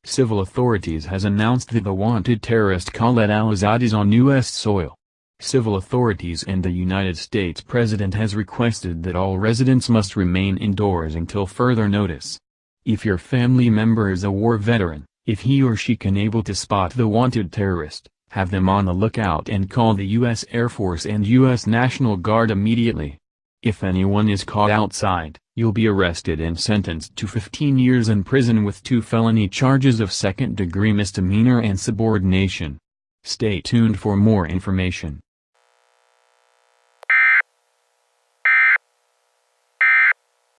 Civil authorities has announced that the wanted terrorist Khaled al-Azad is on U.S. soil. Civil authorities and the United States President has requested that all residents must remain indoors until further notice. If your family member is a war veteran, if he or she can able to spot the wanted terrorist, have them on the lookout and call the U.S. Air Force and U.S. National Guard immediately. If anyone is caught outside, you'll be arrested and sentenced to 15 years in prison with 2 felony charges of second-degree misdemeanor and subordination. Stay tuned for more information.